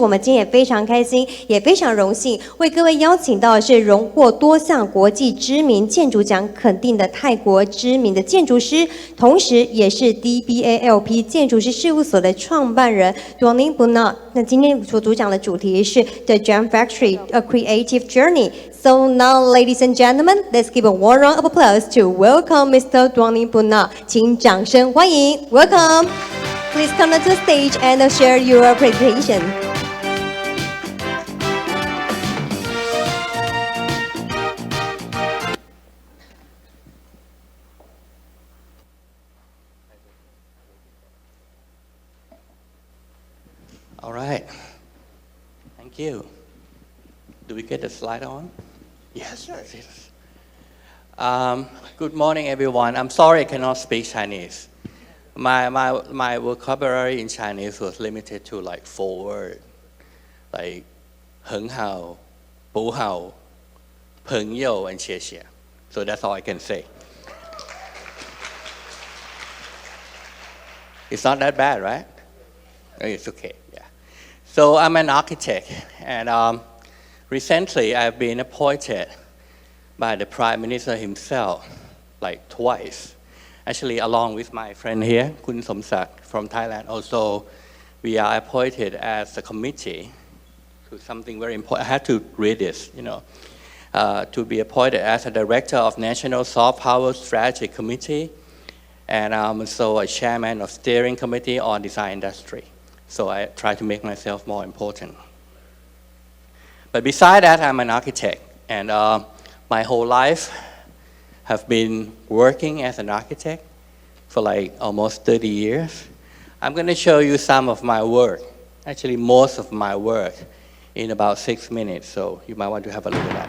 我们今天也非常开心，也非常荣幸，为各位邀请到的是荣获多项国际知名建筑奖肯定的泰国知名的建筑师，同时也是 DBALP 建筑师事务所的创办人 Duangrit Bunnag。那今天所主讲的主题是 The Gem Factory: A Creative Journey. So now, ladies and gentlemen, let's give a warm round of applause to welcome Mr. Duangrit Bunnag. 请掌声欢迎 ，Welcome. Please come to the stage and share your presentation. All right. Thank you. Do we get the slide on? Yes, sir. Good morning, everyone. I'm sorry I cannot speak Chinese. My vocabulary in Chinese was limited to like 4 words, like 很好, 不好, 朋友, and 谢谢. So that's all I can say. It's not that bad, right? It's okay. So I'm an architect, and recently I've been appointed by the Prime Minister himself, like twice. Actually, along with my friend here, Kun Somsak from Thailand, also we are appointed as a committee to something very important. I had to read this, to be appointed as a director of National Soft Power Strategy Committee, and I'm also a chairman of steering committee on design industry. So I try to make myself more important. But beside that, I'm an architect, and my whole life have been working as an architect for like almost 30 years. I'm going to show you some of my work, actually most of my work, in about 6 minutes, so you might want to have a look at that.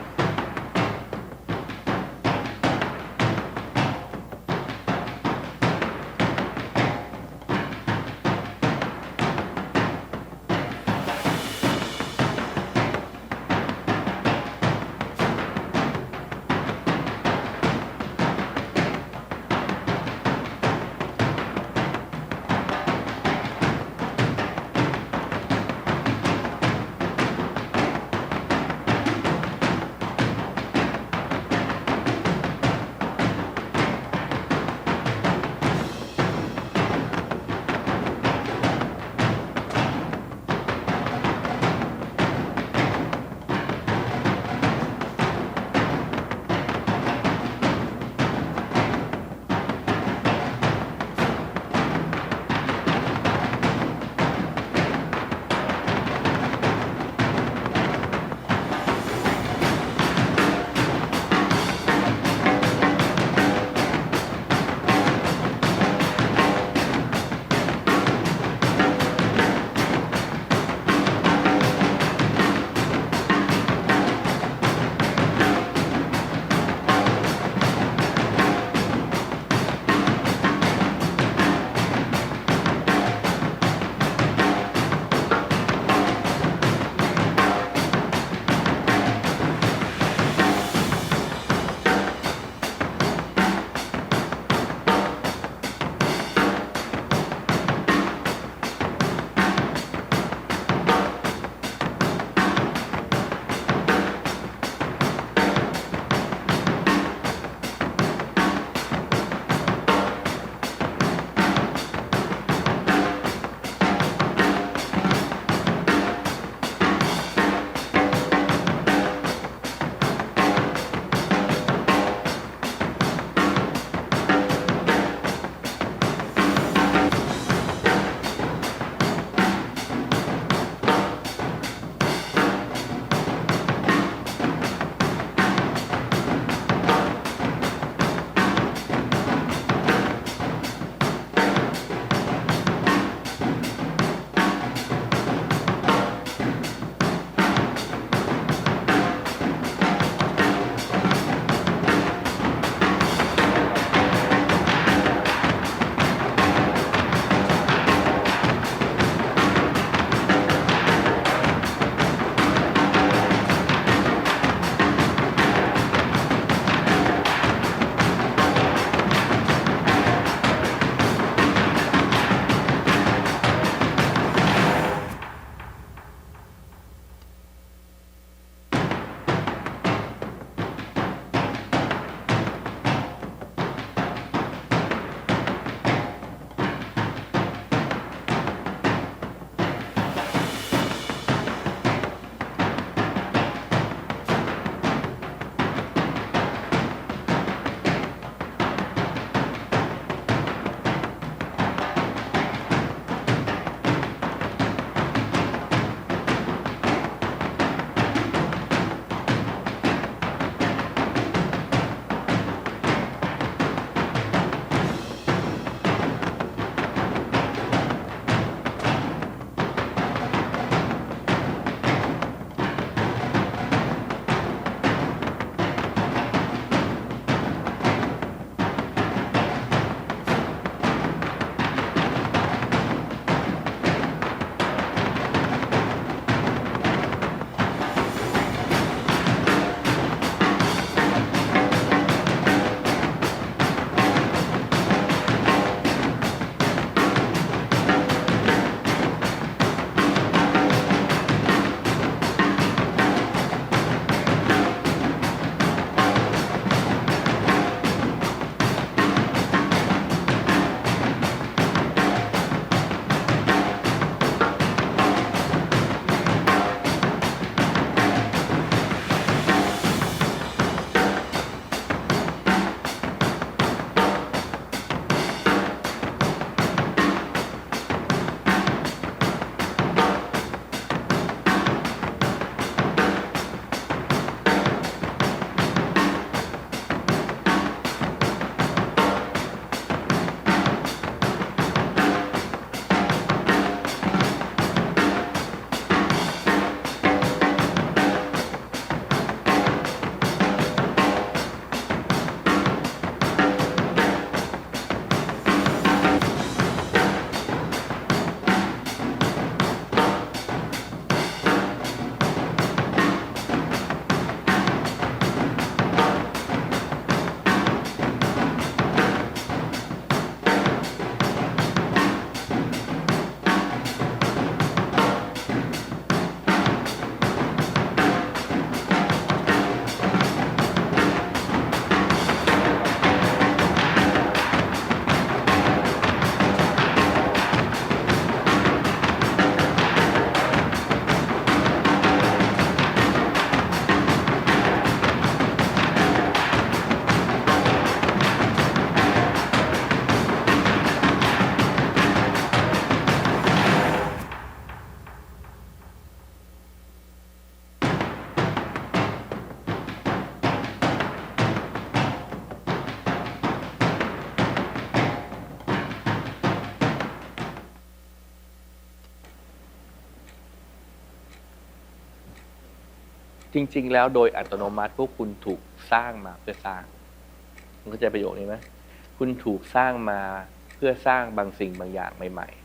จริงๆแล้วโดยอัตโนมัติพวกคุณถูกสร้างมาเพื่อสร้างคุณเข้าใจประโยคนี้ไหมคุณถูกสร้างมาเพื่อสร้างบางสิ่งบางอย่างใหม่ๆ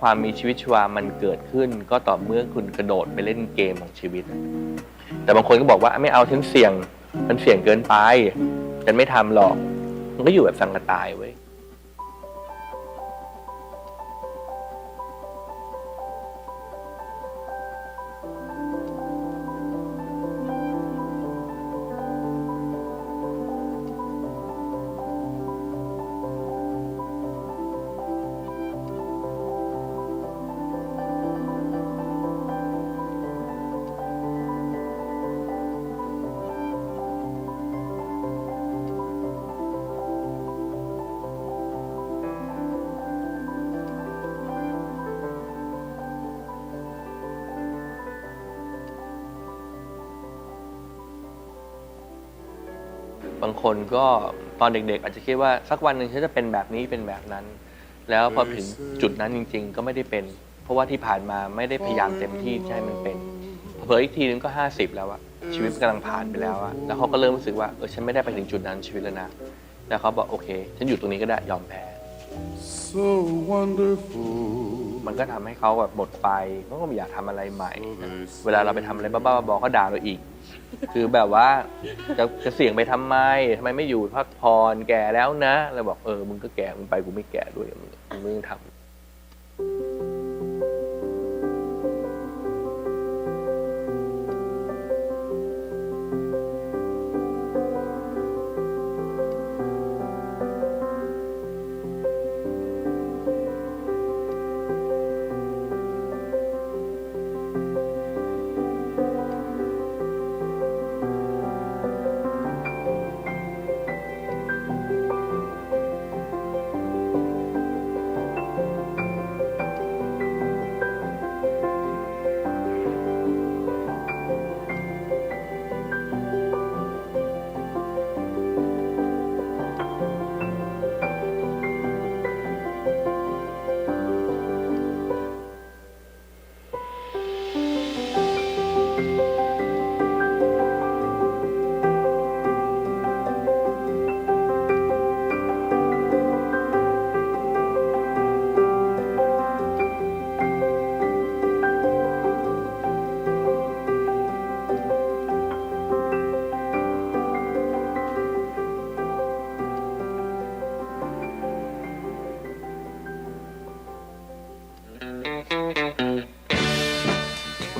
ความมีชีวิตชีวามันเกิดขึ้นก็ต่อเมื่อคุณกระโดดไปเล่นเกมของชีวิตแต่บางคนก็บอกว่าไม่เอาฉันเสี่ยงมันเสี่ยงเกินไปฉันไม่ทำหรอกมันก็อยู่แบบสังกะตายเว้ยบางคนก็ตอนเด็กๆอาจจะคิดว่าสักวันหนึ่งฉันจะเป็นแบบนี้เป็นแบบนั้นแล้วพอถึงจุดนั้นจริงๆก็ไม่ได้เป็นเพราะว่าที่ผ่านมาไม่ได้พยายามเต็มที่ให้มันเป็นเผลออีกทีนึงก็50แล้วอะชีวิตกำลังผ่านไปแล้วอะแล้วเขาก็เริ่มรู้สึกว่าฉันไม่ได้ไปถึงจุดนั้นชีวิตแล้วนะแล้วเขาบอกโอเคฉันอยู่ตรงนี้ก็ได้ยอมแพ้ so wonderful มันก็ทำให้เขาแบบหมดไฟเขาก็ไม่อยากทำอะไรใหม่เวลาเราไปทำอะไรบ้าๆบอๆเขาด่าเราอีกคือแบบว่าจะเสี่ยงไปทำไมไม่อยู่พักผ่อนแก่แล้วนะเราบอกมึงก็แก่มึงไปกูไม่แก่ด้วยมึงไม่ต้องทำ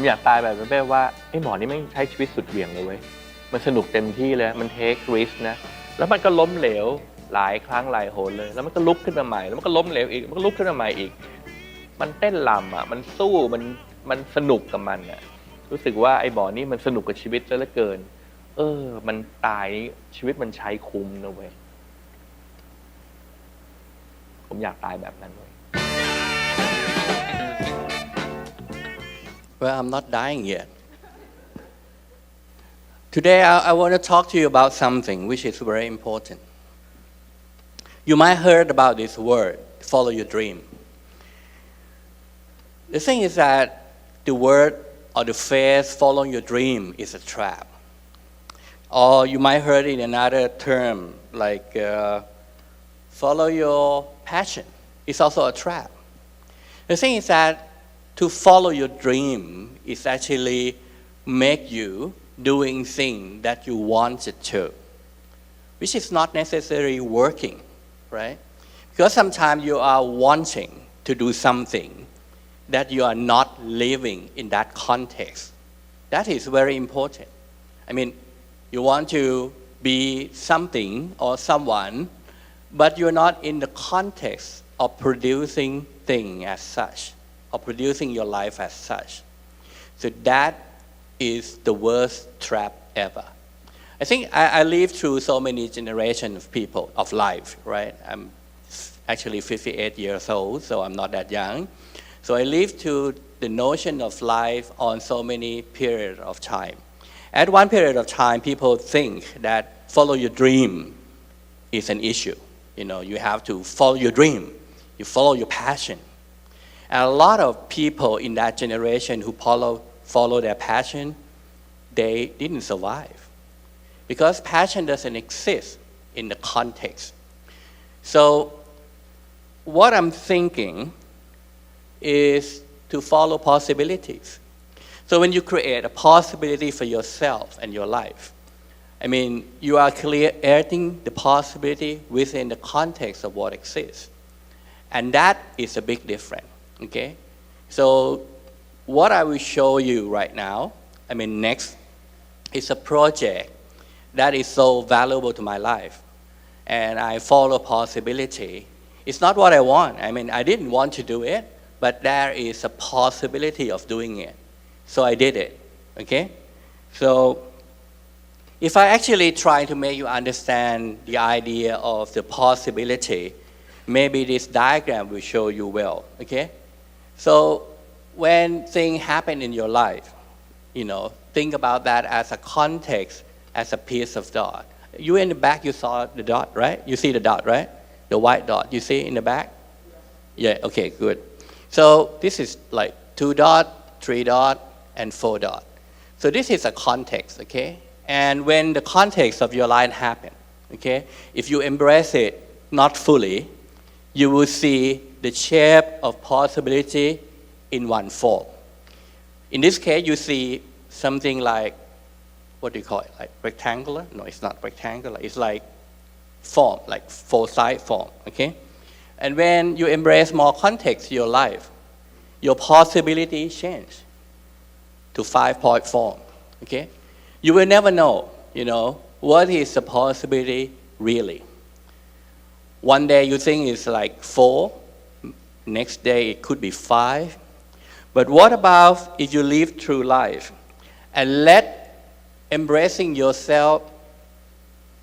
อยากตายแบบแบบว่าไอ้หมอนี่ไม่ใช้ชีวิตสุดเหวี่ยงเลยเว้ยมันสนุกเต็มที่เลยมันเทคริสนะแล้วมันก็ล้มเหลวหลายครั้งหลายโหนเลยแล้วมันก็ลุกขึ้นมาใหม่แล้วมันก็ล้มเหลวอีกมันก็ลุกขึ้นมาใหม่อีกมันเต้นรำอ่ะมันสู้มันสนุกกับมันอ่ะรู้สึกว่าไอ้หมอนี่มันสนุกกับชีวิตซะเหลือเกินมันตายชีวิตมันใช้คุ้มนะเว้ยผมอยากตายแบบนั้นเว้ยWell, I'm not dying yet. Today, I want to talk to you about something which is very important. You might have heard about this word, follow your dream. The thing is that the word or the phrase, following your dream, is a trap. Or you might have heard it in another term, like follow your passion. It's also a trap. The thing is that to follow your dream is actually make you doing things that you wanted to, which is not necessarily working, right? Because sometimes you are wanting to do something that you are not living in that context. That is very important. I mean, you want to be something or someone, but you're not in the context of producing thing as such, or producing your life as such. So that is the worst trap ever. I think I lived through so many generations of people, of life, right? I'm actually 58 years old, so I'm not that young. So I lived through the notion of life on so many periods of time. At one period of time, people think that follow your dream is an issue. You know, you have to follow your dream. You follow your passion. And a lot of people in that generation who follow their passion, they didn't survive. Because passion doesn't exist in the context. So what I'm thinking is to follow possibilities. So when you create a possibility for yourself and your life, I mean, you are creating the possibility within the context of what exists. And that is a big difference, okay? So what I will show you right now, I mean, next, is a project that is so valuable to my life. And I follow possibility. It's not what I want. I mean, I didn't want to do it, but there is a possibility of doing it. So I did it, okay? So if I actually try to make you understand the idea of the possibility, maybe this diagram will show you well, okay? So when things happen in your life, you know, think about that as a context, as a piece of dot. You in the back, you saw the dot, right? You see the dot, right? The white dot, you see in the back? Yeah, okay, good. So this is like 2 dot, 3 dot, and 4 dot. So this is a context, okay? And when the context of your life happens, okay, if you embrace it not fully, you will see the shape of possibility in one form. In this case, you see something like, what do you call it? Like rectangular? No, it's not rectangular. It's like form, like 4-side form, okay? And when you embrace more context in your life, your possibility change to 5-point form, okay? You will never know, you know, what is the possibility really. One day you think it's like 4, next day it could be 5. But what about if you live through life and let embracing yourself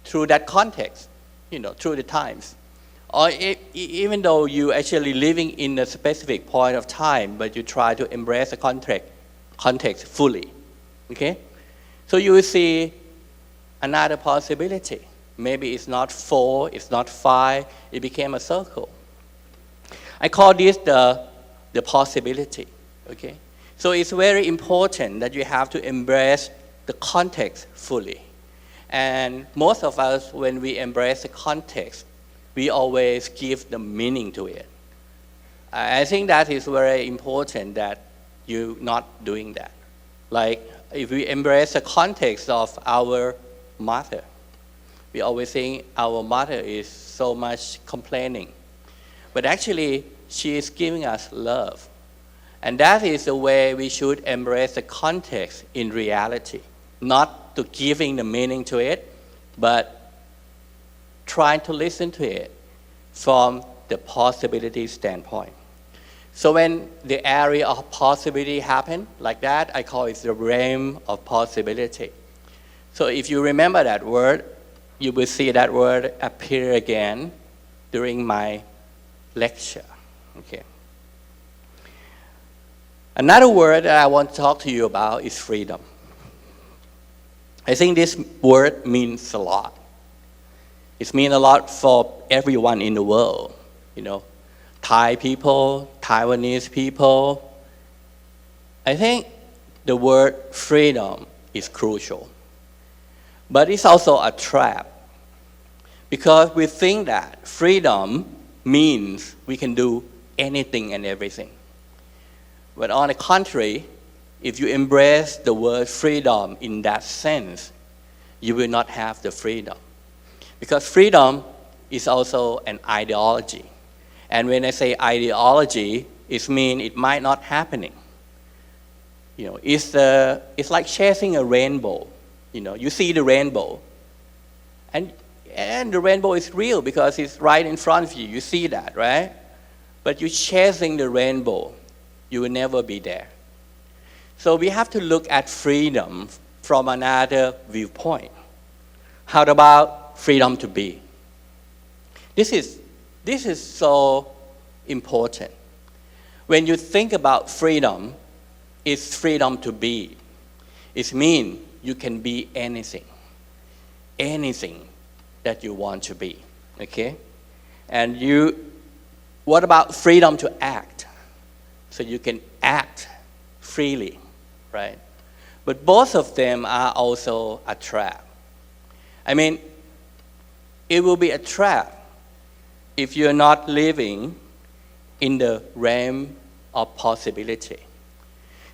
through that context, you know, through the times. Or even though you actually living in a specific point of time, but you try to embrace the context fully, okay? So you will see another possibility. Maybe it's not 4, it's not 5, it became a circle. I call this the possibility, okay? So it's very important that you have to embrace the context fully. And most of us, when we embrace the context, we always give the meaning to it. I think that is very important that you're not doing that. Like, if we embrace the context of our mother, we always think our mother is so much complaining. But actually, she is giving us love. And that is the way we should embrace the context in reality. Not to giving the meaning to it, but trying to listen to it from the possibility standpoint. So when the area of possibility happen like that, I call it the realm of possibility. So if you remember that word, you will see that word appear again during my lecture. Okay. Another word that I want to talk to you about is freedom. I think this word means a lot. It means a lot for everyone in the world. You know, Thai people, Taiwanese people. I think the word freedom is crucial. But it's also a trap. Because we think that freedom means we can do anything and everything. But on the contrary, if you embrace the word freedom in that sense, you will not have the freedom. Because freedom is also an ideology. And when I say ideology, it means it might not happening. You know, it's like chasing a rainbow. You know, you see the rainbow, And the rainbow is real because it's right in front of you. You see that, right? But you're chasing the rainbow. You will never be there. So we have to look at freedom from another viewpoint. How about freedom to be? This is so important. When you think about freedom, it's freedom to be. It means you can be anything that you want to be, okay? And what about freedom to act? So you can act freely, right? But both of them are also a trap. I mean, it will be a trap if you're not living in the realm of possibility.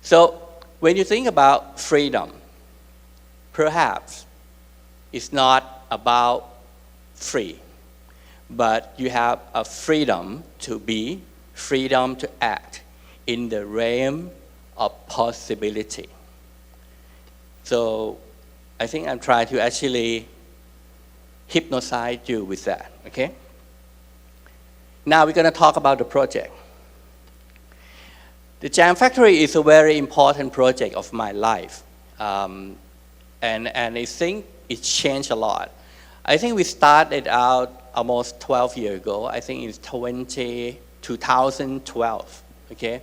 So when you think about freedom, perhaps it's not about free, but you have a freedom to be, freedom to act in the realm of possibility. So I think I'm trying to actually hypnotize you with that, okay? Now we're going to talk about the project. The Jam Factory is a very important project of my life. And I think it changed a lot. I think we started out almost 12 years ago. I think it's 2012, okay?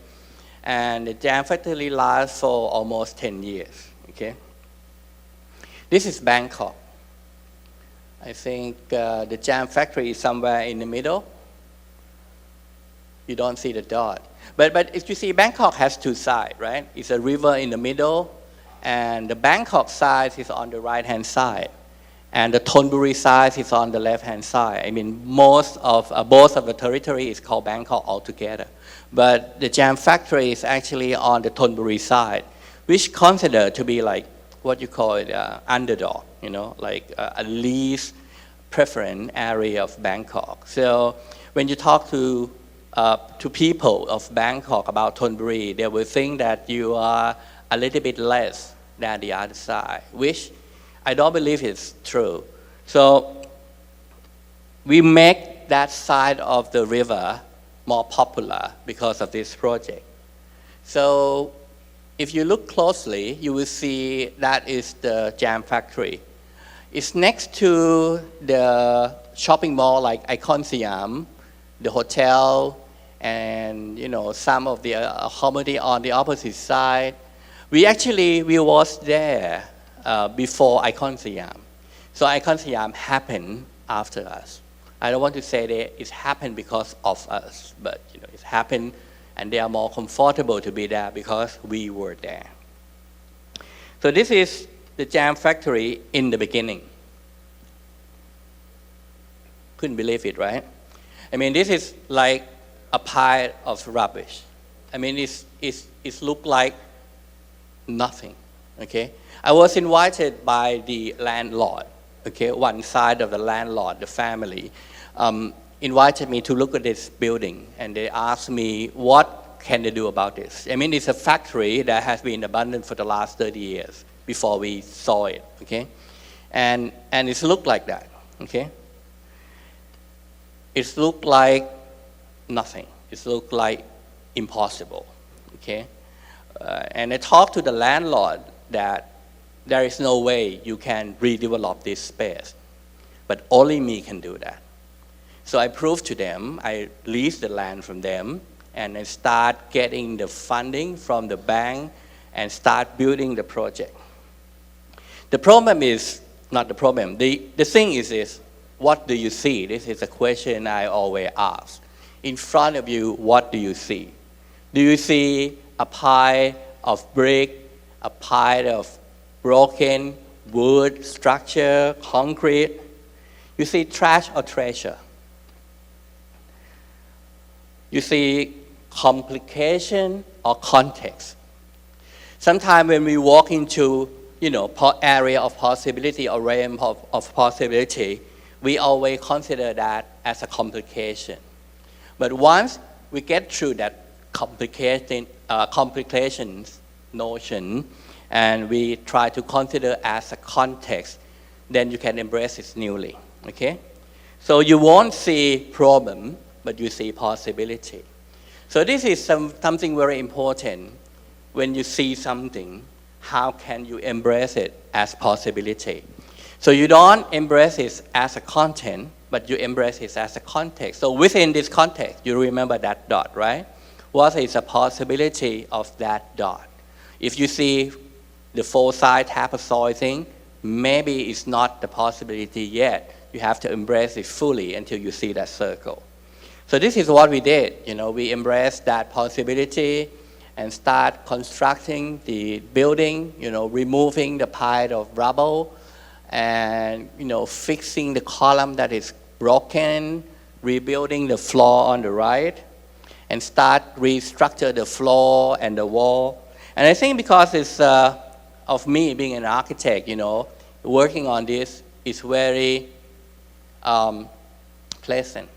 And the Jam Factory lasts for almost 10 years, okay? This is Bangkok. I think the Jam Factory is somewhere in the middle. You don't see the dot. But if you see, Bangkok has two sides, right? It's a river in the middle, and the Bangkok side is on the right-hand side, and the Thonburi side is on the left-hand side. I mean, most of both of the territory is called Bangkok altogether. But the Jam Factory is actually on the Thonburi side, which considered to be like what you call it underdog, you know, like a least preference area of Bangkok. So when you talk to people of Bangkok about Thonburi, they will think that you are a little bit less than the other side, which I don't believe is true. So we make that side of the river more popular because of this project. So if you look closely, you will see that is the Jam Factory. It's next to the shopping mall like Icon Siam, the hotel, and some of the accommodation on the opposite side. We was there before Icon Siam. So Icon Siam happened after us. I don't want to say that it happened because of us, but it happened, and they are more comfortable to be there because we were there. So this is the Jam Factory in the beginning. Couldn't believe it, right? I mean, this is like a pile of rubbish. I mean, it looked like nothing, okay? I was invited by the landlord, okay? One side of the landlord, the family, invited me to look at this building, and they asked me, what can they do about this? I mean, it's a factory that has been abandoned for the last 30 years before we saw it, okay? And it looked like that, okay? It looked like nothing. It looked like impossible, okay? And I talked to the landlord that there is no way you can redevelop this space, but only me can do that. So I proved to them, I leased the land from them, and I start getting the funding from the bank and start building the project. The problem is, not the problem, the thing is this, what do you see? This is a question I always ask. In front of you, what do you see? Do you see a pile of brick, a pile of broken wood, structure, concrete? You see trash or treasure? You see complication or context? Sometimes when we walk into area of possibility or realm of possibility, we always consider that as a complication. But once we get through that complications notion, and we try to consider as a context, then you can embrace it newly, okay? So you won't see problem, but you see possibility. So this is something very important. When you see something, how can you embrace it as possibility? So you don't embrace it as a content, but you embrace it as a context. So within this context, you remember that dot, right? What is the possibility of that dot? If you see the four-side trapezoid thing, maybe it's not the possibility yet. You have to embrace it fully until you see that circle. So this is what we did. We embraced that possibility and start constructing the building, removing the pile of rubble and, fixing the column that is broken, rebuilding the floor on the right, and start restructure the floor and the wall. And I think because it's of me being an architect, working on this is very pleasant.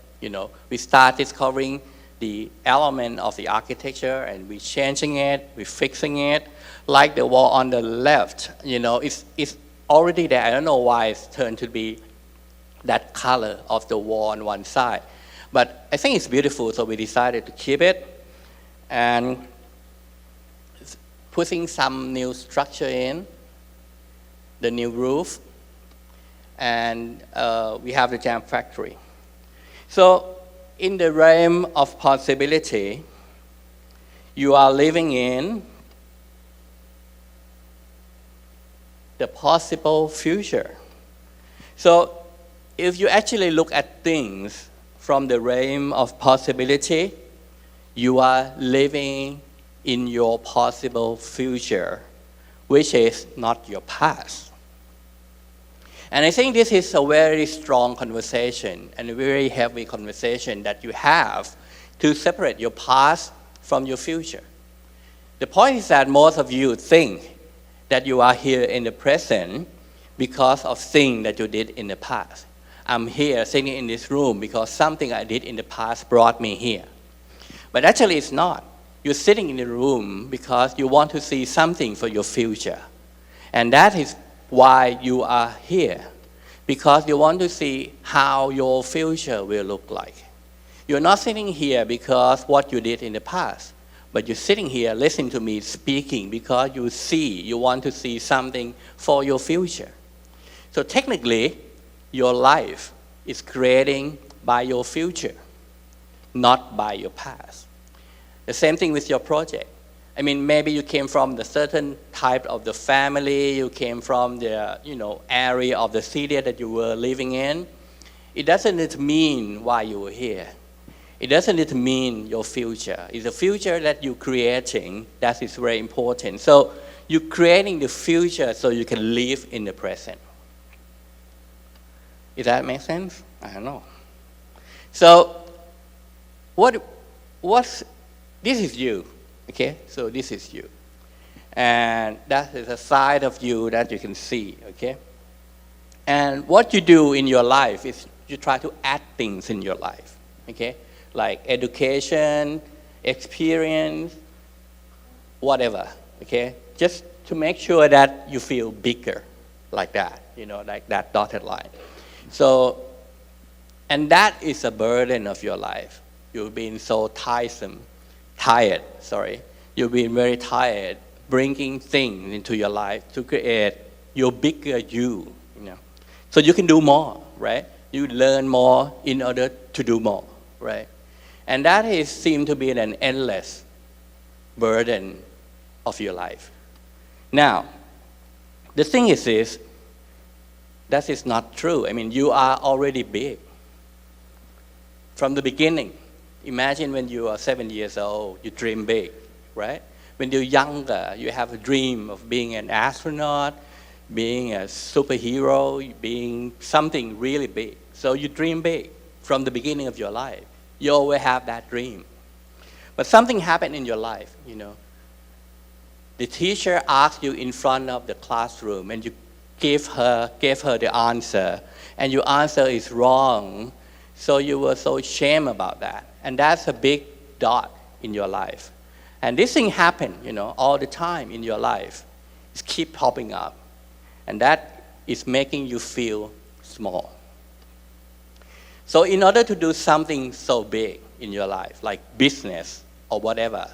We start discovering the element of the architecture and we're changing it, we're fixing it. Like the wall on the left, it's already there. I don't know why it's turned to be that color of the wall on one side. But I think it's beautiful, so we decided to keep it and putting some new structure in, the new roof, and we have the jam factory. So in the realm of possibility, you are living in the possible future. So if you actually look at things from the realm of possibility, you are living in your possible future, which is not your past. And I think this is a very strong conversation and a very heavy conversation that you have to separate your past from your future. The point is that most of you think that you are here in the present because of things that you did in the past. I'm here sitting in this room because something I did in the past brought me here. But actually it's not. You're sitting in the room because you want to see something for your future. And that is why you are here, because you want to see how your future will look like. You're not sitting here because what you did in the past, but you're sitting here listening to me speaking because you want to see something for your future. So technically, your life is created by your future, not by your past. The same thing with your project. I mean, maybe you came from the certain type of the family, you came from the area of the city that you were living in. It doesn't mean why you were here. It doesn't mean your future. It's the future that you're creating that is very important. So you're creating the future so you can live in the present. Does that make sense? I don't know. So this is you. Okay, so this is you. And that is a side of you that you can see, okay? And what you do in your life is you try to add things in your life, okay? Like education, experience, whatever, okay? Just to make sure that you feel bigger, like that, like that dotted line. So, and that is a burden of your life. You've been so tired, you've been very tired bringing things into your life to create your bigger you, So you can do more, right? You learn more in order to do more, right? And that seems to be an endless burden of your life. Now, the thing is this, that is not true. I mean, you are already big. From the beginning, imagine when you are 7 years old, you dream big, right? When you're younger, you have a dream of being an astronaut, being a superhero, being something really big. So you dream big from the beginning of your life. You always have that dream. But something happened in your life, The teacher asked you in front of the classroom and you gave her the answer, and your answer is wrong. So you were so ashamed about that. And that's a big dot in your life. And this thing happened, all the time in your life. It keeps popping up. And that is making you feel small. So in order to do something so big in your life, like business or whatever,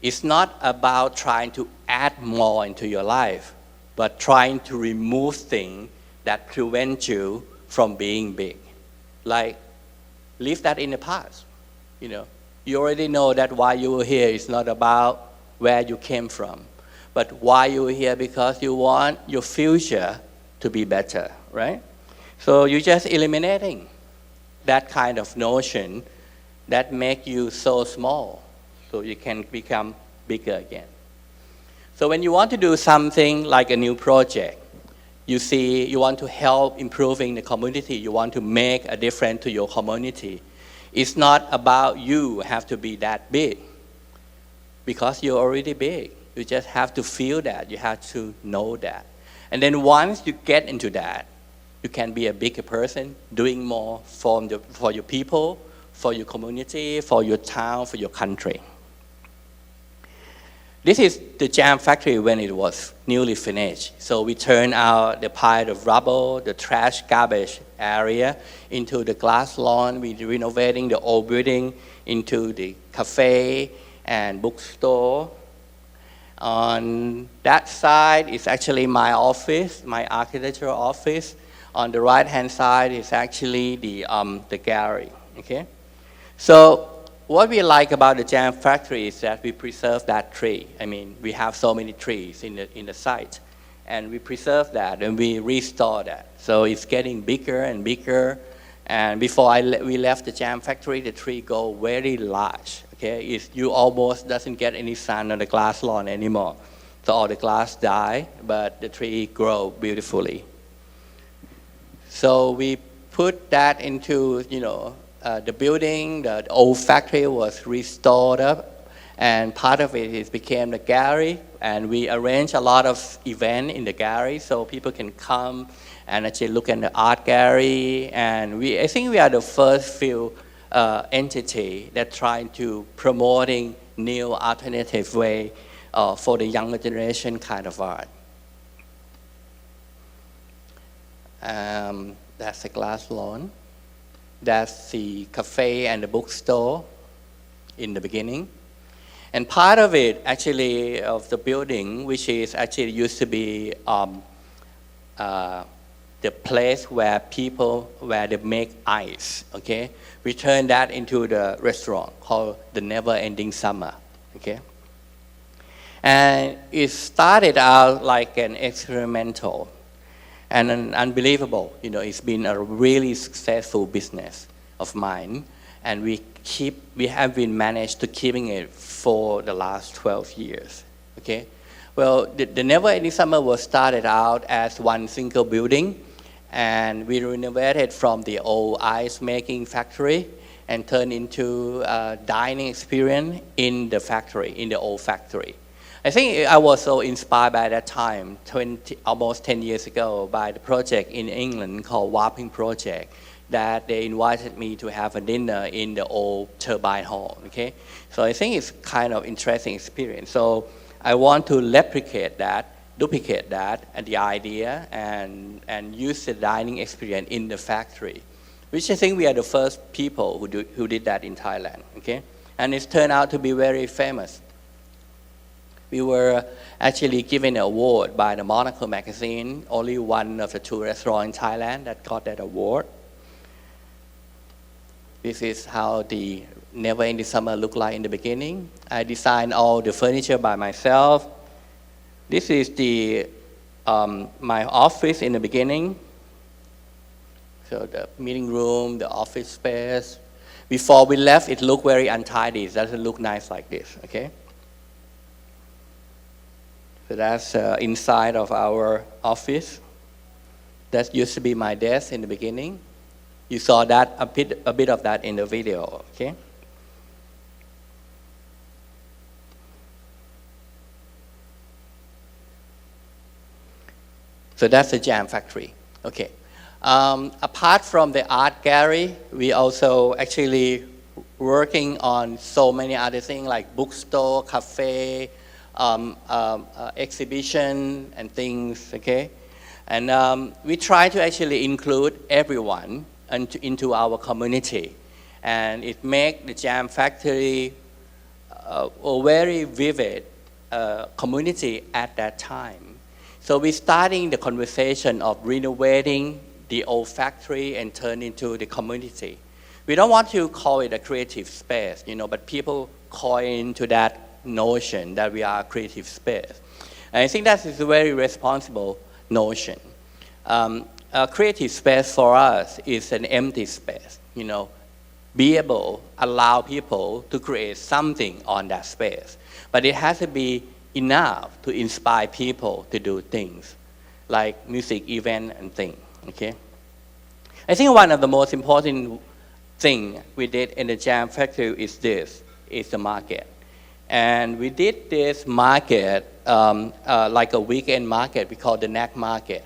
it's not about trying to add more into your life, but trying to remove things that prevent you from being big. Like, leave that in the past. You already know that why you were here is not about where you came from, but why you were here because you want your future to be better, right? So you're just eliminating that kind of notion that make you so small, so you can become bigger again. So when you want to do something like a new project, you want to help improving the community, you want to make a difference to your community. It's not about you have to be that big, because you're already big. You just have to feel that, you have to know that. And then once you get into that, you can be a bigger person, doing more for your people, for your community, for your town, for your country. This is the jam factory when it was newly finished. So we turned out the pile of rubble, the trash garbage area into the glass lawn. We're renovating the old building into the cafe and bookstore. On that side is actually my office, my architectural office. On the right-hand side is actually the gallery, okay? So what we like about the jam factory is that we preserve that tree. I mean, we have so many trees in the site, and we preserve that and we restore that. So it's getting bigger and bigger. And before we left the jam factory, the tree go very large. Okay, you almost doesn't get any sun on the glass lawn anymore. So all the glass die, but the tree grow beautifully. So we put that into, the building. The old factory was restored up, and part of it became the gallery. And we arrange a lot of events in the gallery so people can come and actually look at the art gallery. And I think we are the first few entity that trying to promoting new alternative way for the younger generation kind of art. That's the glass lawn. That's the cafe and the bookstore in the beginning. And part of it, actually, of the building, which is actually used to be the place where they make ice, okay? We turned that into the restaurant called the Never Ending Summer, okay? And it started out like an experimental and an unbelievable, it's been a really successful business of mine. And we have been managed to keeping it for the last 12 years, okay? Well, the Never Ending Summer was started out as one single building, and we renovated from the old ice making factory and turned into a dining experience in the factory, in the old factory. I think I was so inspired by that time, almost 10 years ago, by the project in England called Warping Project, that they invited me to have a dinner in the old turbine hall, okay? So I think it's kind of interesting experience. So I want to duplicate that and the idea and use the dining experience in the factory, which I think we are the first people who did that in Thailand, okay? And it's turned out to be very famous. We were actually given an award by the Monaco magazine, only one of the two restaurants in Thailand that got that award. This is how the Never Ending Summer looked like in the beginning. I designed all the furniture by myself. This is my office in the beginning. So the meeting room, the office space. Before we left, it looked very untidy. It doesn't look nice like this, okay? So that's inside of our office. That used to be my desk in the beginning. You saw that a bit of that in the video, okay? So that's the jam factory, okay. Apart from the art gallery, we also actually working on so many other things like bookstore, cafe, exhibition and things, okay? And we try to actually include everyone into our community. And it makes the Jam Factory a very vivid community at that time. So we're starting the conversation of renovating the old factory and turn into the community. We don't want to call it a creative space, but people call into that notion that we are a creative space. And I think that is a very responsible notion. A creative space for us is an empty space, be able, allow people to create something on that space. But it has to be enough to inspire people to do things, like music event and things, okay? I think one of the most important thing we did in the Jam Factory is the market. And we did this market like a weekend market we call the NAC market.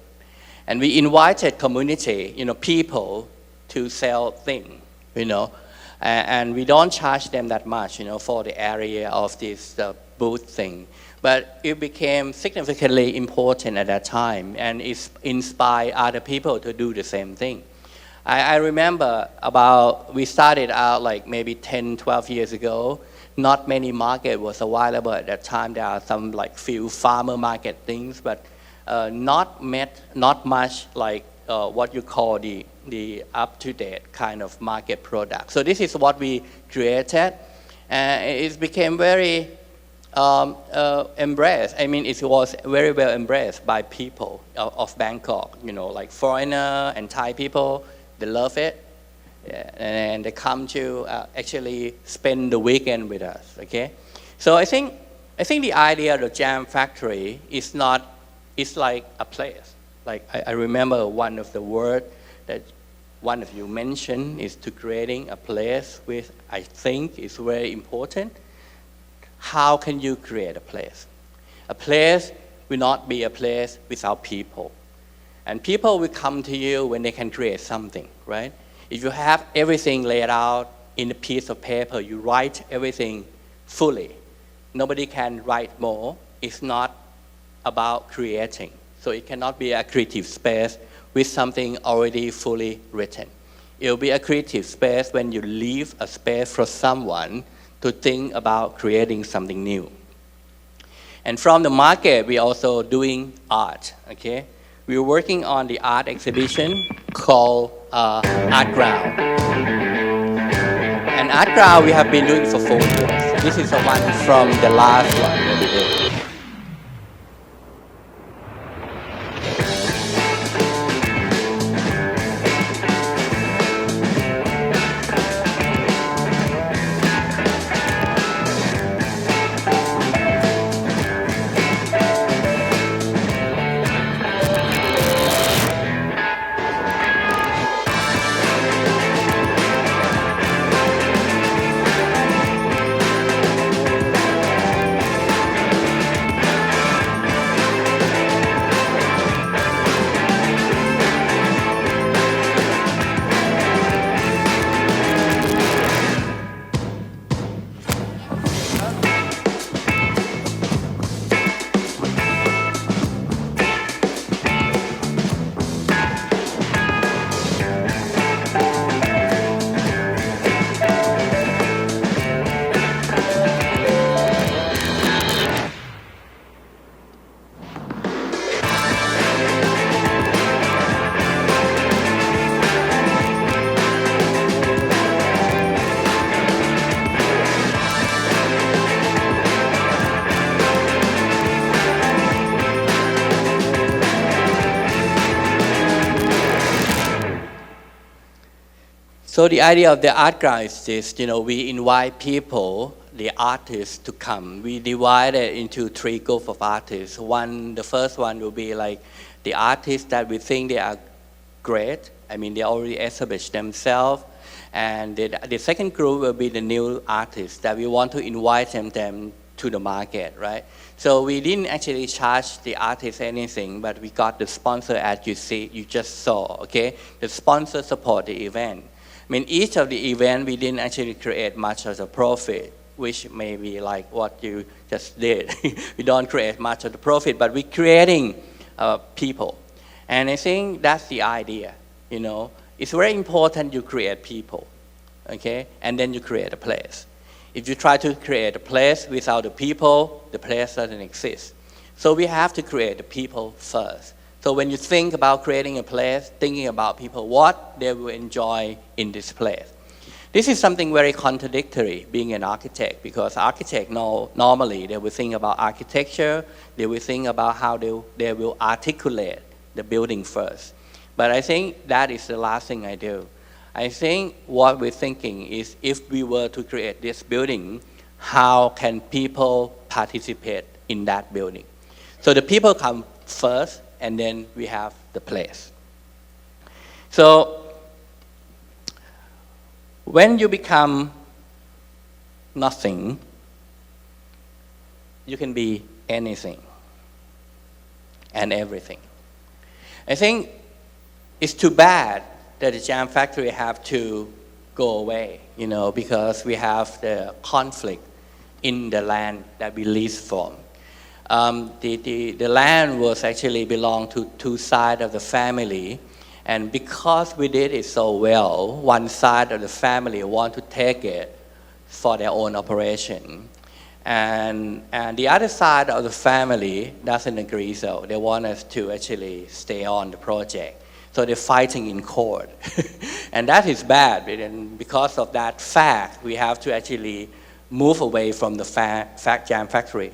And we invited community, people to sell things, and we don't charge them that much, for the area of this booth thing. But it became significantly important at that time, and it inspired other people to do the same thing. I remember we started out like maybe 10, 12 years ago. Not many market was available at that time. There are some like few farmer market things, but not much like what you call the up-to-date kind of market product. So this is what we created, and it became very embraced. I mean, it was very well embraced by people of Bangkok, like foreigner and Thai people. They love it, and they come to actually spend the weekend with us. Okay, so I think the idea of the Jam Factory is like a place. Like I remember one of the words that one of you mentioned is to creating a place, which I think is very important. How can you create a place? A place will not be a place without people. And people will come to you when they can create something, right? If you have everything laid out in a piece of paper, you write everything fully. Nobody can write more. It's not about creating. So it cannot be a creative space with something already fully written. It will be a creative space when you leave a space for someone to think about creating something new. And from the market, we're also doing art, okay? We're working on the art exhibition called Art Ground. And Art Ground we have been doing for 4 years. This is the one from the last one that we did. So the idea of the art ground is this, we invite people, the artists, to come. We divide it into 3 groups of artists. The first one will be like the artists that we think they are great. I mean, they already established themselves. And the second group will be the new artists that we want to invite them to the market, right? So we didn't actually charge the artists anything, but we got the sponsor, as you just saw, okay? The sponsor support the event. I mean, each of the event, we didn't actually create much of the profit, which may be like what you just did. We don't create much of the profit, but we're creating people. And I think that's the idea, you know. It's very important you create people, okay? And then you create a place. If you try to create a place without the people, the place doesn't exist. So we have to create the people first. So when you think about creating a place, thinking about people, what they will enjoy in this place. This is something very contradictory, being an architect, because architects normally they will think about architecture, they will think about how they will articulate the building first. But I think that is the last thing I do. I think what we're thinking is if we were to create this building, how can people participate in that building? So the people come first, and then we have the place. So when you become nothing, you can be anything and everything. I think it's too bad that the jam factory have to go away, you know, because we have the conflict in the land that we leased from. The land was actually belonged to two sides of the family, and because we did it so well, one side of the family want to take it for their own operation, and the other side of the family doesn't agree, so they want us to actually stay on the project. So they're fighting in court. And that is bad, and because of that fact, we have to actually move away from the jam factory.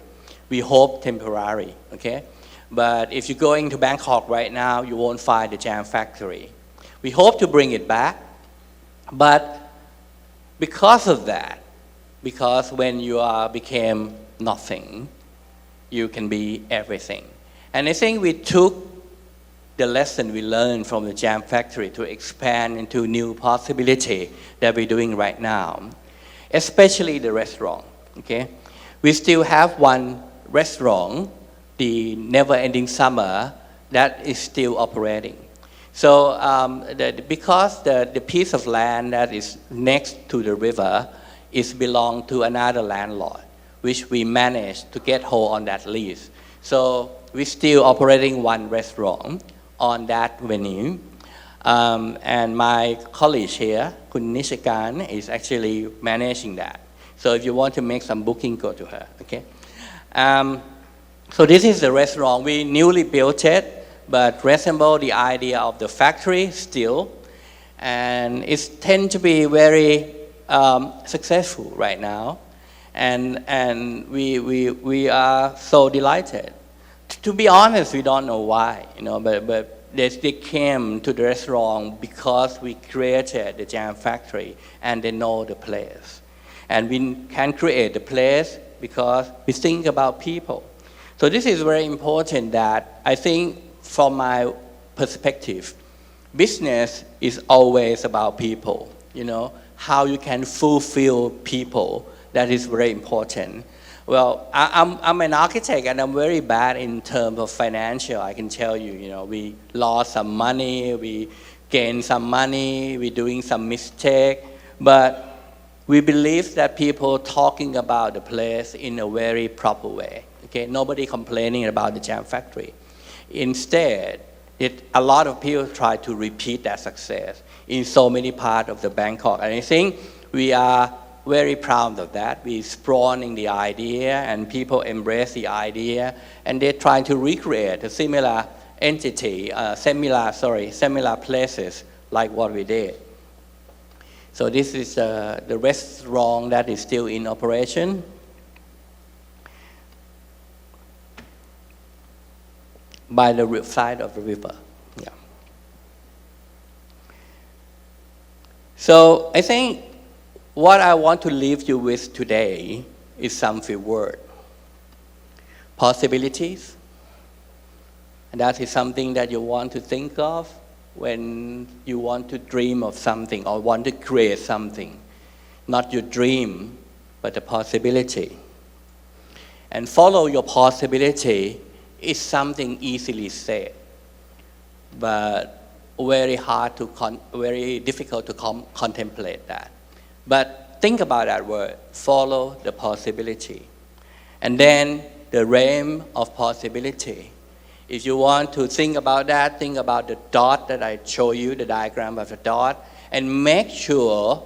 We hope temporary, okay? But if you go into Bangkok right now, you won't find the jam factory. We hope to bring it back, but because of that, because when you became nothing, you can be everything. And I think we took the lesson we learned from the jam factory to expand into new possibility that we're doing right now, especially the restaurant, okay? We still have one restaurant, the Never Ending Summer, that is still operating. So because the piece of land that is next to the river is belong to another landlord, which we managed to get hold on that lease. So we're still operating one restaurant on that venue. And my colleague here, Kun Nishikan, is actually managing that. So if you want to make some booking, go to her, okay? So this is the restaurant. We newly built it, but resemble the idea of the factory still. And it tends to be very successful right now. And we are so delighted. To be honest, we don't know why, you know, but they came to the restaurant because we created the jam factory and they know the place. And we can create the place because we think about people. So this is very important that I think from my perspective, business is always about people, you know, how you can fulfill people, that is very important. Well, I'm an architect and I'm very bad in terms of financial, I can tell you, you know, we lost some money, we gained some money, we're doing some mistake, but we believe that people talking about the place in a very proper way. Okay, nobody complaining about the jam factory. Instead, a lot of people try to repeat that success in so many parts of the Bangkok. And I think we are very proud of that. We're spawning the idea and people embrace the idea and they're trying to recreate a similar entity, similar places like what we did. So this is the restaurant that is still in operation. By the side of the river. Yeah. So I think what I want to leave you with today is some few words. Possibilities. And that is something that you want to think of when you want to dream of something or want to create something. Not your dream, but the possibility. And follow your possibility is something easily said, but very difficult to contemplate that. But think about that word, follow the possibility. And then the realm of possibility If you want to think about that, think about the dot that I show you, the diagram of the dot, and make sure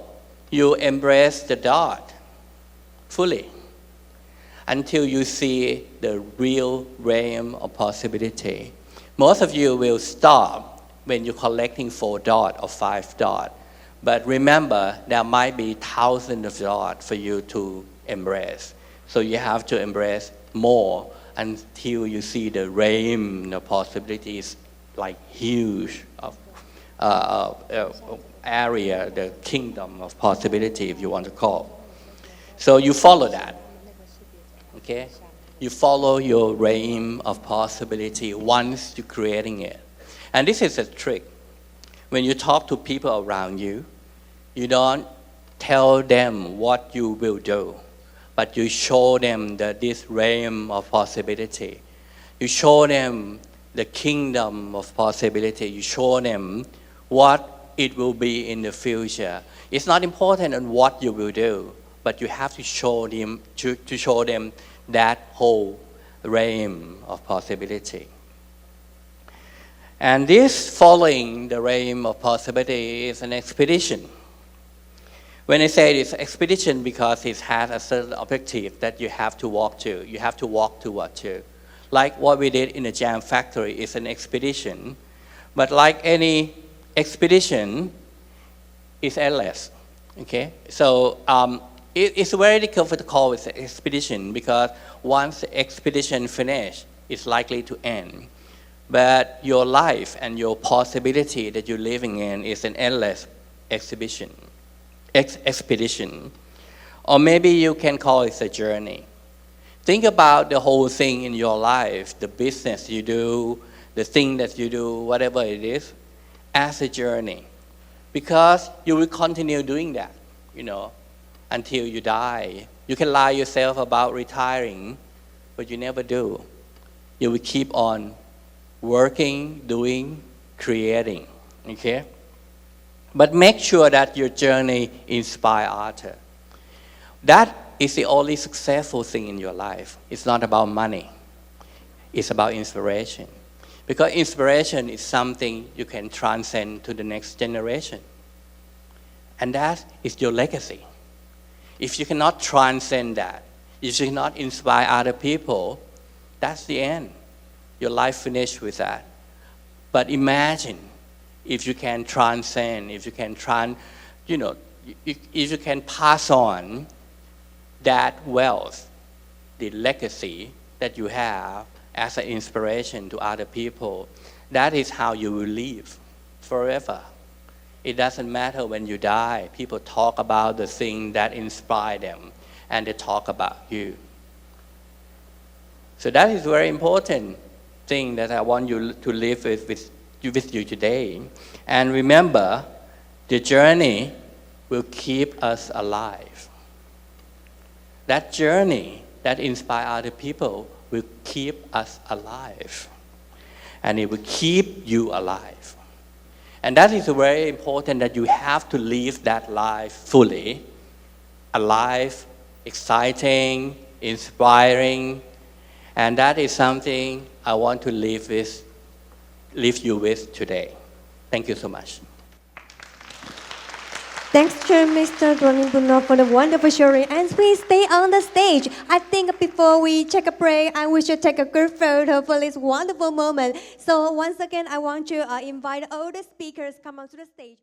you embrace the dot fully until you see the real realm of possibility. Most of you will stop when you're collecting 4 dots or 5 dots. But remember, there might be thousands of dots for you to embrace. So you have to embrace more until you see the realm of possibilities, like huge area, the kingdom of possibility, if you want to call. So you follow that, okay? You follow your realm of possibility once you're creating it. And this is a trick. When you talk to people around you, you don't tell them what you will do, but you show them this realm of possibility. You show them the kingdom of possibility. You show them what it will be in the future. It's not important on what you will do, but you have to show them that whole realm of possibility. And this following the realm of possibility is an expedition. When I say it's expedition, because it has a certain objective that you have to walk to. You have to walk toward to. Like what we did in the jam factory is an expedition, but like any expedition, it's endless. Okay, so it's very difficult to call it an expedition because once the expedition finishes, it's likely to end. But your life and your possibility that you're living in is an endless expedition. Or maybe you can call it a journey. Think about the whole thing in your life, the business you do, the thing that you do, whatever it is, as a journey. Because you will continue doing that, until you die. You can lie yourself about retiring, but you never do. You will keep on working, doing, creating, okay? But make sure that your journey inspires others. That is the only successful thing in your life. It's not about money. It's about inspiration. Because inspiration is something you can transcend to the next generation. And that is your legacy. If you cannot transcend that, if you cannot inspire other people, that's the end. Your life finished with that. But imagine if you can transcend, if you can if you can pass on that wealth, the legacy that you have as an inspiration to other people, that is how you will live forever. It doesn't matter when you die. People talk about the thing that inspire them, and they talk about you. So that is a very important thing that I want you to live with you today. And remember, the journey will keep us alive. That journey that inspires other people will keep us alive. And it will keep you alive. And that is very important, that you have to live that life fully. Alive, exciting, inspiring. And that is something I want to leave you with today. Thank you so much. Thanks to Mr. Duangrit Bunnag for the wonderful sharing. And please stay on the stage. I think before we take a break, we should take a good photo for this wonderful moment. So once again, I want to invite all the speakers come onto the stage.